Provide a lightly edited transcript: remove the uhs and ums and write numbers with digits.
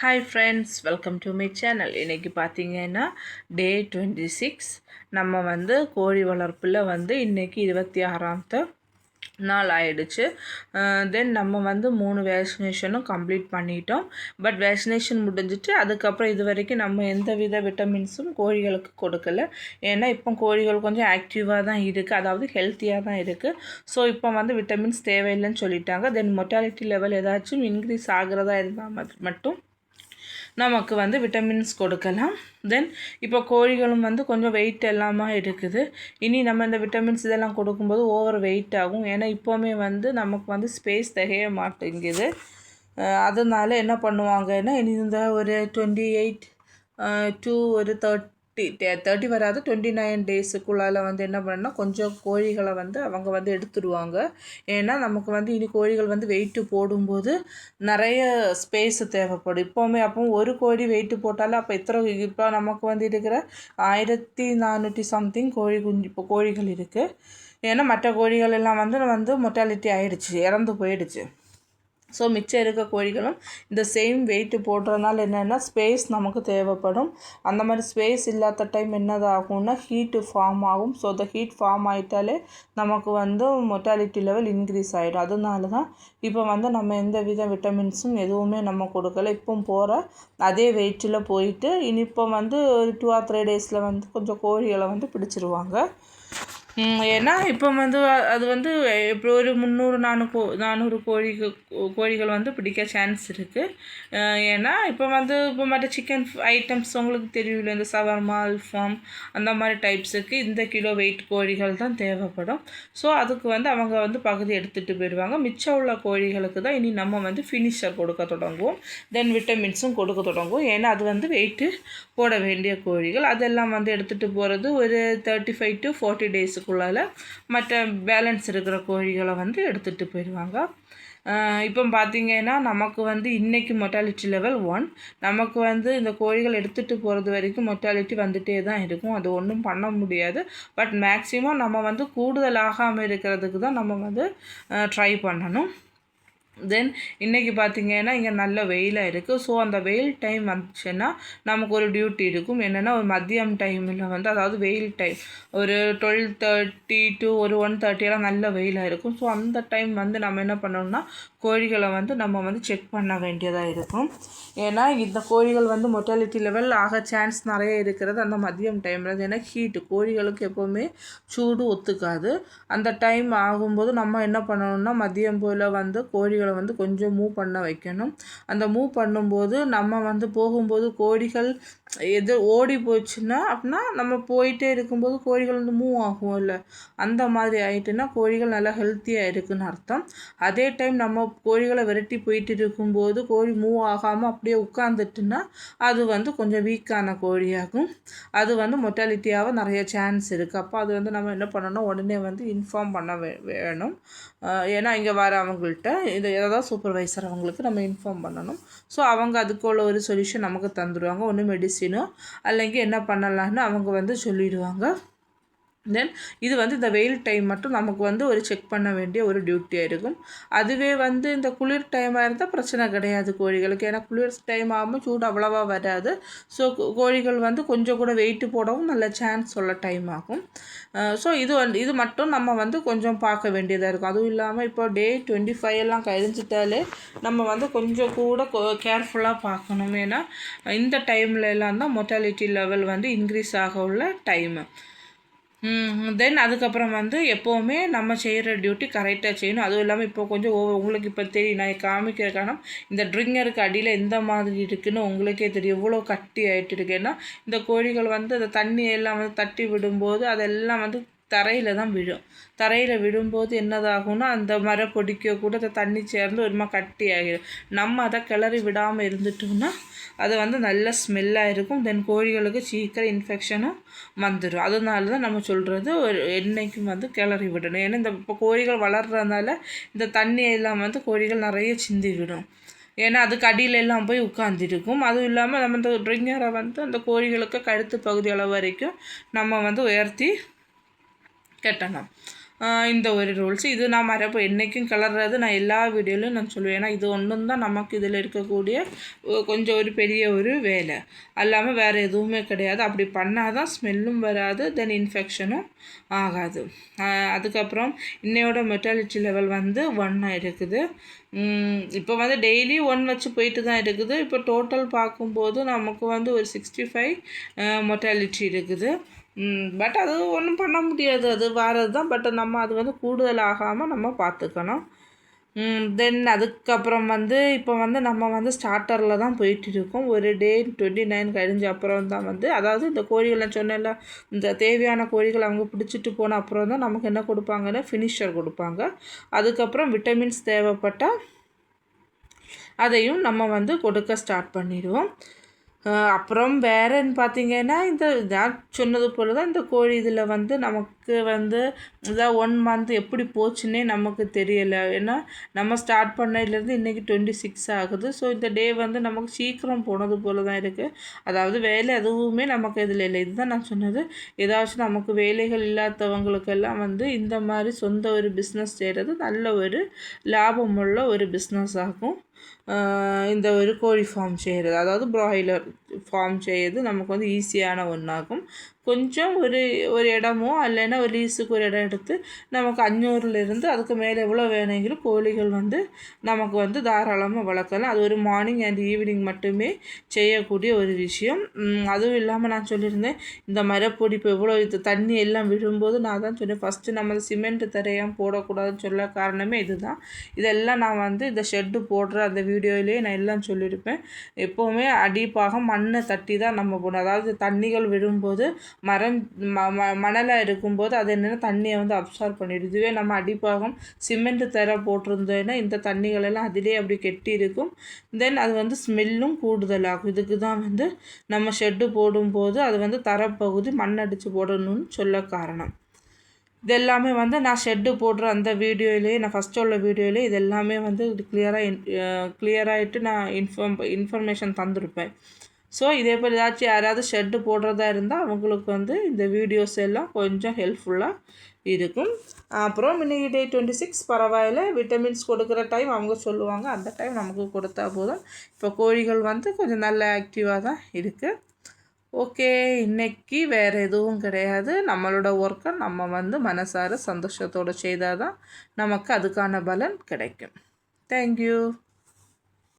Hi friends, welcome to my channel. இன்றைக்கி பார்த்தீங்கன்னா டே 26. நம்ம கோழி வளர்ப்பில் இன்றைக்கி 26ஆம் நாள் ஆயிடுச்சு. தென் நம்ம 3 வேக்சினேஷனும் கம்ப்ளீட் பண்ணிட்டோம். பட் வேக்சினேஷன் முடிஞ்சிட்டு அதுக்கப்புறம் இது வரைக்கும் நம்ம எந்த வித விட்டமின்ஸும் கோழிகளுக்கு கொடுக்கல. ஏன்னா இப்போ கோழிகள் கொஞ்சம் ஆக்டிவாக தான் இருக்குது, அதாவது ஹெல்த்தியாக தான் இருக்குது. ஸோ இப்போ விட்டமின்ஸ் தேவையில்லைன்னு சொல்லிட்டாங்க. தென் மொர்டாலிட்டி லெவல் ஏதாச்சும் இன்க்ரீஸ் ஆகிறதா இருந்தால் மட்டும் நமக்கு விட்டமின்ஸ் கொடுக்கலாம். தென் இப்போ கோழிகளும் கொஞ்சம் வெயிட் எல்லாமே இருக்குது. இனி நம்ம இந்த விட்டமின்ஸ் இதெல்லாம் கொடுக்கும்போது ஓவர் வெயிட் ஆகும். ஏன்னா இப்போவுமே நமக்கு ஸ்பேஸ் திகைய மாட்டேங்குது. அதனால என்ன பண்ணுவாங்கன்னா, இனி இந்த ஒரு 28 to ஒரு 30 வராது, 29 டேஸுக்குள்ளால் என்ன பண்ணணும்னா கொஞ்சம் கோழிகளை அவங்க எடுத்துடுவாங்க. ஏன்னா நமக்கு இனி கோழிகள் வெயிட்டு போடும்போது நிறைய ஸ்பேஸு தேவைப்படும். அப்போ ஒரு கோழி வெயிட்டு போட்டாலும் அப்போ இப்போ நமக்கு இருக்கிற 1400 சம்திங் கோழிகள் இருக்குது. ஏன்னா மற்ற கோழிகள் எல்லாம் மொர்டாலிட்டி ஆகிடுச்சு, இறந்து போயிடுச்சு. ஸோ மிச்சம் இருக்க கோழிகளும் இந்த சேம் வெயிட்டு போடுறதுனால என்னென்னா ஸ்பேஸ் நமக்கு தேவைப்படும். அந்த மாதிரி ஸ்பேஸ் இல்லாத டைம் என்னதாகும்னா ஹீட்டு ஃபார்ம் ஆகும். ஸோ அந்த ஹீட் ஃபார்ம் ஆகிட்டாலே நமக்கு மொர்டாலிட்டி லெவல் இன்க்ரீஸ் ஆகிடும். அதனால தான் இப்போ நம்ம எந்த வித விட்டமின்ஸும் எதுவுமே நம்ம கொடுக்கல. இப்போ போகிற அதே வெயிட்டில் போயிட்டு இனி இப்போ ஒரு 2 or 3 டேஸில் கொஞ்சம் கோழிகளை பிடிச்சிருவாங்க. ஏன்னா இப்போ அது இப்போ ஒரு 300-400 கோழிகள் பிடிக்க சான்ஸ் இருக்குது. ஏன்னா இப்போ இப்போ மற்ற சிக்கன் ஐட்டம்ஸ் உங்களுக்கு தெரியல, இந்த சவர்மா, அல்ஃபாம் அந்த மாதிரி டைப்ஸுக்கு இந்த கிலோ வெயிட் கோழிகள் தான் தேவைப்படும். ஸோ அதுக்கு அவங்க பகுதி எடுத்துகிட்டு போயிடுவாங்க. மிச்சம் உள்ள கோழிகளுக்கு தான் இனி நம்ம ஃபினிஷர் கொடுக்க தொடங்குவோம். தென் விட்டமின்ஸும் கொடுக்க தொடங்குவோம். ஏன்னா அது வெயிட்டு போட வேண்டிய கோழிகள். அதெல்லாம் எடுத்துகிட்டு போகிறது ஒரு 35 to 40 டேஸுக்குள்ளால் மற்ற பேலன்ஸ் இருக்கிற கோழிகளை எடுத்துகிட்டு போயிடுவாங்க. இப்போ பார்த்திங்கன்னா நமக்கு இன்றைக்கி மொர்டாலிட்டி லெவல் 1. நமக்கு இந்த கோழிகள் எடுத்துகிட்டு போகிறது வரைக்கும் மொர்டாலிட்டி வந்துகிட்டே தான் இருக்கும். அது ஒன்றும் பண்ண முடியாது. பட் மேக்ஸிமம் நம்ம கூடுதல் ஆகாமல் இருக்கிறதுக்கு தான் நம்ம ட்ரை பண்ணணும். தென் இன்றைக்கி பார்த்திங்கன்னா இங்கே நல்ல வெயிலாக இருக்குது. ஸோ அந்த வெயில் டைம் வந்துச்சுன்னா நமக்கு ஒரு டியூட்டி இருக்கும். என்னென்னா ஒரு மதியம் டைமில் அதாவது வெயில் டைம் ஒரு 12:30 to ஒரு 1:30 நல்ல வெயிலாக இருக்கும். ஸோ அந்த டைம் நம்ம என்ன பண்ணணும்னா கோழிகளை நம்ம செக் பண்ண வேண்டியதாக இருக்கும். ஏன்னா இந்த கோழிகள் மொர்டாலிட்டி லெவல் ஆக சான்ஸ் நிறைய இருக்கிறது அந்த மதியம் டைமில். ஏன்னா ஹீட்டு கோழிகளுக்கு எப்போவுமே சூடு ஒத்துக்காது. அந்த டைம் ஆகும்போது நம்ம என்ன பண்ணணும்னா மதியம் போல் கோழிகளை கொஞ்சம் மூவ் பண்ண வைக்கணும். அந்த மூவ் பண்ணும்போது நம்ம போகும்போது கோழிகள் எது ஓடி போச்சுன்னா அப்படின்னா நம்ம போயிட்டே இருக்கும்போது கோழிகள் மூவ் ஆகும் இல்லை, அந்த மாதிரி ஆகிட்டுன்னா கோழிகள் நல்லா ஹெல்த்தியாக இருக்குதுன்னு அர்த்தம். அதே டைம் நம்ம கோழிகளை விரட்டி போயிட்டு இருக்கும்போது கோழி மூவ் ஆகாமல் அப்படியே உட்காந்துட்டுன்னா அது கொஞ்சம் வீக்கான கோழியாகும். அது மொர்டாலிட்டியாக நிறைய சான்ஸ் இருக்குது. அப்போ அது நம்ம என்ன பண்ணணும், உடனே இன்ஃபார்ம் பண்ண வேணும். ஏன்னா இங்கே வர அவங்கள்ட்ட இது ஏதாவது சூப்பர்வைசர் அவங்களுக்கு நம்ம இன்ஃபார்ம் பண்ணணும். ஸோ அவங்க அதுக்குள்ள ஒரு சொல்யூஷன் நமக்கு தந்துடுவாங்க. ஒன்று மெடிசினோ அல்லைங்க என்ன பண்ணலான்னு அவங்க சொல்லிடுவாங்க. தென் இது இந்த வெயில் டைம் மட்டும் நமக்கு ஒரு செக் பண்ண வேண்டிய ஒரு டியூட்டியாக இருக்கும். அதுவே இந்த குளிர் டைமாக இருந்தால் பிரச்சனை கிடையாது கோழிகளுக்கு. ஏன்னா குளிர் டைம் ஆகாமல் சூடு அவ்வளோவா வராது. ஸோ கோழிகள் கொஞ்சம் கூட வெயிட்டு போடவும் நல்ல சான்ஸ் உள்ள டைம் ஆகும். ஸோ இது மட்டும் நம்ம கொஞ்சம் பார்க்க வேண்டியதாக இருக்கும். அதுவும் இல்லாமல் இப்போ டே 25 எல்லாம் கழிஞ்சிட்டாலே நம்ம கொஞ்சம் கூட கேர்ஃபுல்லாக பார்க்கணும். ஏன்னா இந்த டைமில் எல்லாம் தான் மொர்டாலிட்டி லெவல் இன்க்ரீஸ் ஆக உள்ள டைமு. தென் அதுக்கப்புறம் எப்போவுமே நம்ம செய்கிற டியூட்டி கரெக்டாக செய்யணும். அதுவும் இல்லாமல் இப்போ கொஞ்சம் உங்களுக்கு இப்போ தெரியும், நான் காமிக்கிற காரணம் இந்த ட்ரிங்கருக்கு அடியில் எந்த மாதிரி இருக்குதுன்னு உங்களுக்கே தெரியும், எவ்வளோ கட்டி ஆகிட்டு இருக்கு. ஏன்னா இந்த கோழிகள் அந்த தண்ணி எல்லாம் தட்டி விடும்போது அதெல்லாம் தரையில் தான் விழும். தரையில் விடும்போது என்னதாகும்னா அந்த மரப்பொடிக்க கூட அந்த தண்ணி சேர்ந்து ஒரு மாதிரி கட்டி ஆகிடும். நம்ம அதை கிளறி விடாமல் இருந்துட்டோம்னா அது நல்ல ஸ்மெல்லாக இருக்கும். தென் கோழிகளுக்கு சீக்கிரம் இன்ஃபெக்ஷனும் வந்துடும். அதனால தான் நம்ம சொல்கிறது ஒரு எண்ணெய்க்கும் கிளறி விடணும். ஏன்னா இந்த இப்போ கோழிகள் வளர்கிறதுனால இந்த தண்ணியெல்லாம் கோழிகள் நிறைய சிந்தி விடும். ஏன்னா அதுக்கு அடியில் எல்லாம் போய் உட்காந்துருக்கும். அதுவும் இல்லாமல் நம்ம இந்த ட்ரிங்கரை அந்த கோழிகளுக்கு கழுத்து பகுதி அளவு வரைக்கும் நம்ம உயர்த்தி கட்டணும். இந்த ஒரு ரூல்ஸ். இது நான் மரபு என்றைக்கும் கிளறது நான் எல்லா வீடியோலையும் நான் சொல்லுவேன். ஏன்னா இது ஒன்றும் தான் நமக்கு இதில் இருக்கக்கூடிய கொஞ்சம் ஒரு பெரிய ஒரு வேலை, அல்லாமல் வேறு எதுவுமே கிடையாது. அப்படி பண்ணால் தான் ஸ்மெல்லும் வராது, தென் இன்ஃபெக்ஷனும் ஆகாது. அதுக்கப்புறம் இன்னையோட மெட்டாலிட்டி லெவல் வந்து 1 இருக்குது. இப்போ வந்து டெய்லி 1 வச்சு போயிட்டு தான் இருக்குது. இப்போ டோட்டல் பார்க்கும்போது நமக்கு வந்து ஒரு 65 மொர்டாலிட்டி இருக்குது. பட் அது ஒன்றும் பண்ண முடியாது, அது வரது தான். பட் நம்ம அது வந்து கூடுதல் ஆகாமல் நம்ம பார்த்துக்கணும். தென் அதுக்கப்புறம் வந்து இப்போ வந்து நம்ம வந்து ஸ்டார்டரில் தான் போயிட்டு இருக்கோம். ஒரு டே 29 கழிஞ்ச அப்புறம் தான் வந்து, அதாவது இந்த கோழிகள்லாம் சொன்னேன்ல, இந்த தேவையான கோழிகள் அவங்க பிடிச்சிட்டு போன அப்புறம் தான் நமக்கு என்ன கொடுப்பாங்கன்னா ஃபினிஷர் கொடுப்பாங்க. அதுக்கப்புறம் விட்டமின்ஸ் தேவைப்பட்டால் அதையும் நம்ம வந்து கொடுக்க ஸ்டார்ட் பண்ணிடுவோம். அப்புறம் வேறன்னு பார்த்திங்கன்னா, இந்த நான் சொன்னது போல் தான் இந்த கோழி இதில் வந்து நமக்கு வந்து இதாக 1 மந்த் எப்படி போச்சுன்னே நமக்கு தெரியலை. ஏன்னா நம்ம ஸ்டார்ட் பண்ணதுலேருந்து இன்றைக்கி 26 ஆகுது. ஸோ இந்த டே வந்து நமக்கு சீக்கிரம் போனது போல் தான் இருக்குது. அதாவது வேலை எதுவுமே நமக்கு இதில் இல்லை. இதுதான் நான் சொன்னது, ஏதாச்சும் நமக்கு வேலைகள் இல்லாதவங்களுக்கெல்லாம் வந்து இந்த மாதிரி சொந்த ஒரு பிஸ்னஸ் செய்கிறது நல்ல ஒரு லாபமுள்ள ஒரு பிஸ்னஸ் ஆகும். இந்த ஒரு கோழி ஃபார்ம் செய்கிறது, அதாவது ப்ராய்லர் ஃபார்ம் செய்கிறது நமக்கு வந்து ஈஸியான ஒன்றாகும். கொஞ்சம் ஒரு இடமோ இல்லைன்னா ஒரு லீஸுக்கு ஒரு இடம் எடுத்து நமக்கு 500லேருந்து அதுக்கு மேலே எவ்வளோ வேணுங்களும் கோழிகள் வந்து நமக்கு வந்து தாராளமாக வளர்க்கலாம். அது ஒரு மார்னிங் அண்ட் ஈவினிங் மட்டுமே செய்யக்கூடிய ஒரு விஷயம். அதுவும் இல்லாமல் நான் சொல்லியிருந்தேன், இந்த மரப்பொடி இப்போ எவ்வளோ இது தண்ணி எல்லாம் விழும்போது நான் தான் சொன்னேன், ஃபஸ்ட்டு நம்ம சிமெண்ட் தரையாக போடக்கூடாதுன்னு சொல்ல காரணமே இதுதான். இதெல்லாம் நான் வந்து இந்த ஷெட்டு போடுற அந்த வீடியோவிலேயே நான் எல்லாம் சொல்லியிருப்பேன். எப்போவுமே அடிப்பாக மண்ணை தட்டி தான் நம்ம போடணும். அதாவது தண்ணிகள் விழும்போது மணலாக இருக்கும்போது அது என்னென்னா தண்ணியை வந்து அப்சார்ப் பண்ணிடுது. இதுவே நம்ம அடிப்பாகம் சிமெண்ட் தர போட்டிருந்தோன்னா இந்த தண்ணிகளெல்லாம் அதிலே அப்படி கெட்டி இருக்கும். தென் அது வந்து ஸ்மெல்லும் கூடுதலாகும். இதுக்கு தான் வந்து நம்ம ஷெட்டு போடும்போது அது வந்து தரப்பகுதி மண் அடித்து போடணும்னு சொல்ல காரணம். இதெல்லாமே வந்து நான் ஷெட்டு போடுற அந்த வீடியோவிலேயே, நான் ஃபஸ்ட்டு உள்ள வீடியோவிலே இது எல்லாமே வந்து கிளியராகிட்டு நான் இன்ஃபர்மேஷன் தந்திருப்பேன். ஸோ இதே போல் ஏதாச்சும் யாராவது ஷெட்டு போடுறதா இருந்தால் அவங்களுக்கு வந்து இந்த வீடியோஸ் எல்லாம் கொஞ்சம் ஹெல்ப்ஃபுல்லாக இருக்கும். அப்புறம் இன்றைக்கி டே 26 பரவாயில்ல, விட்டமின்ஸ் கொடுக்குற டைம் அவங்க சொல்லுவாங்க, அந்த டைம் நமக்கு கொடுத்தா போதும். இப்போ கோழிகள் வந்து கொஞ்சம் நல்ல ஆக்டிவாக தான் இருக்குது. ஓகே, இன்றைக்கி வேறு எதுவும் கிடையாது. நம்மளோட ஒர்க்கை நம்ம வந்து மனசார சந்தோஷத்தோடு செய்தால் தான் நமக்கு அதுக்கான பலன் கிடைக்கும். தேங்க்யூ.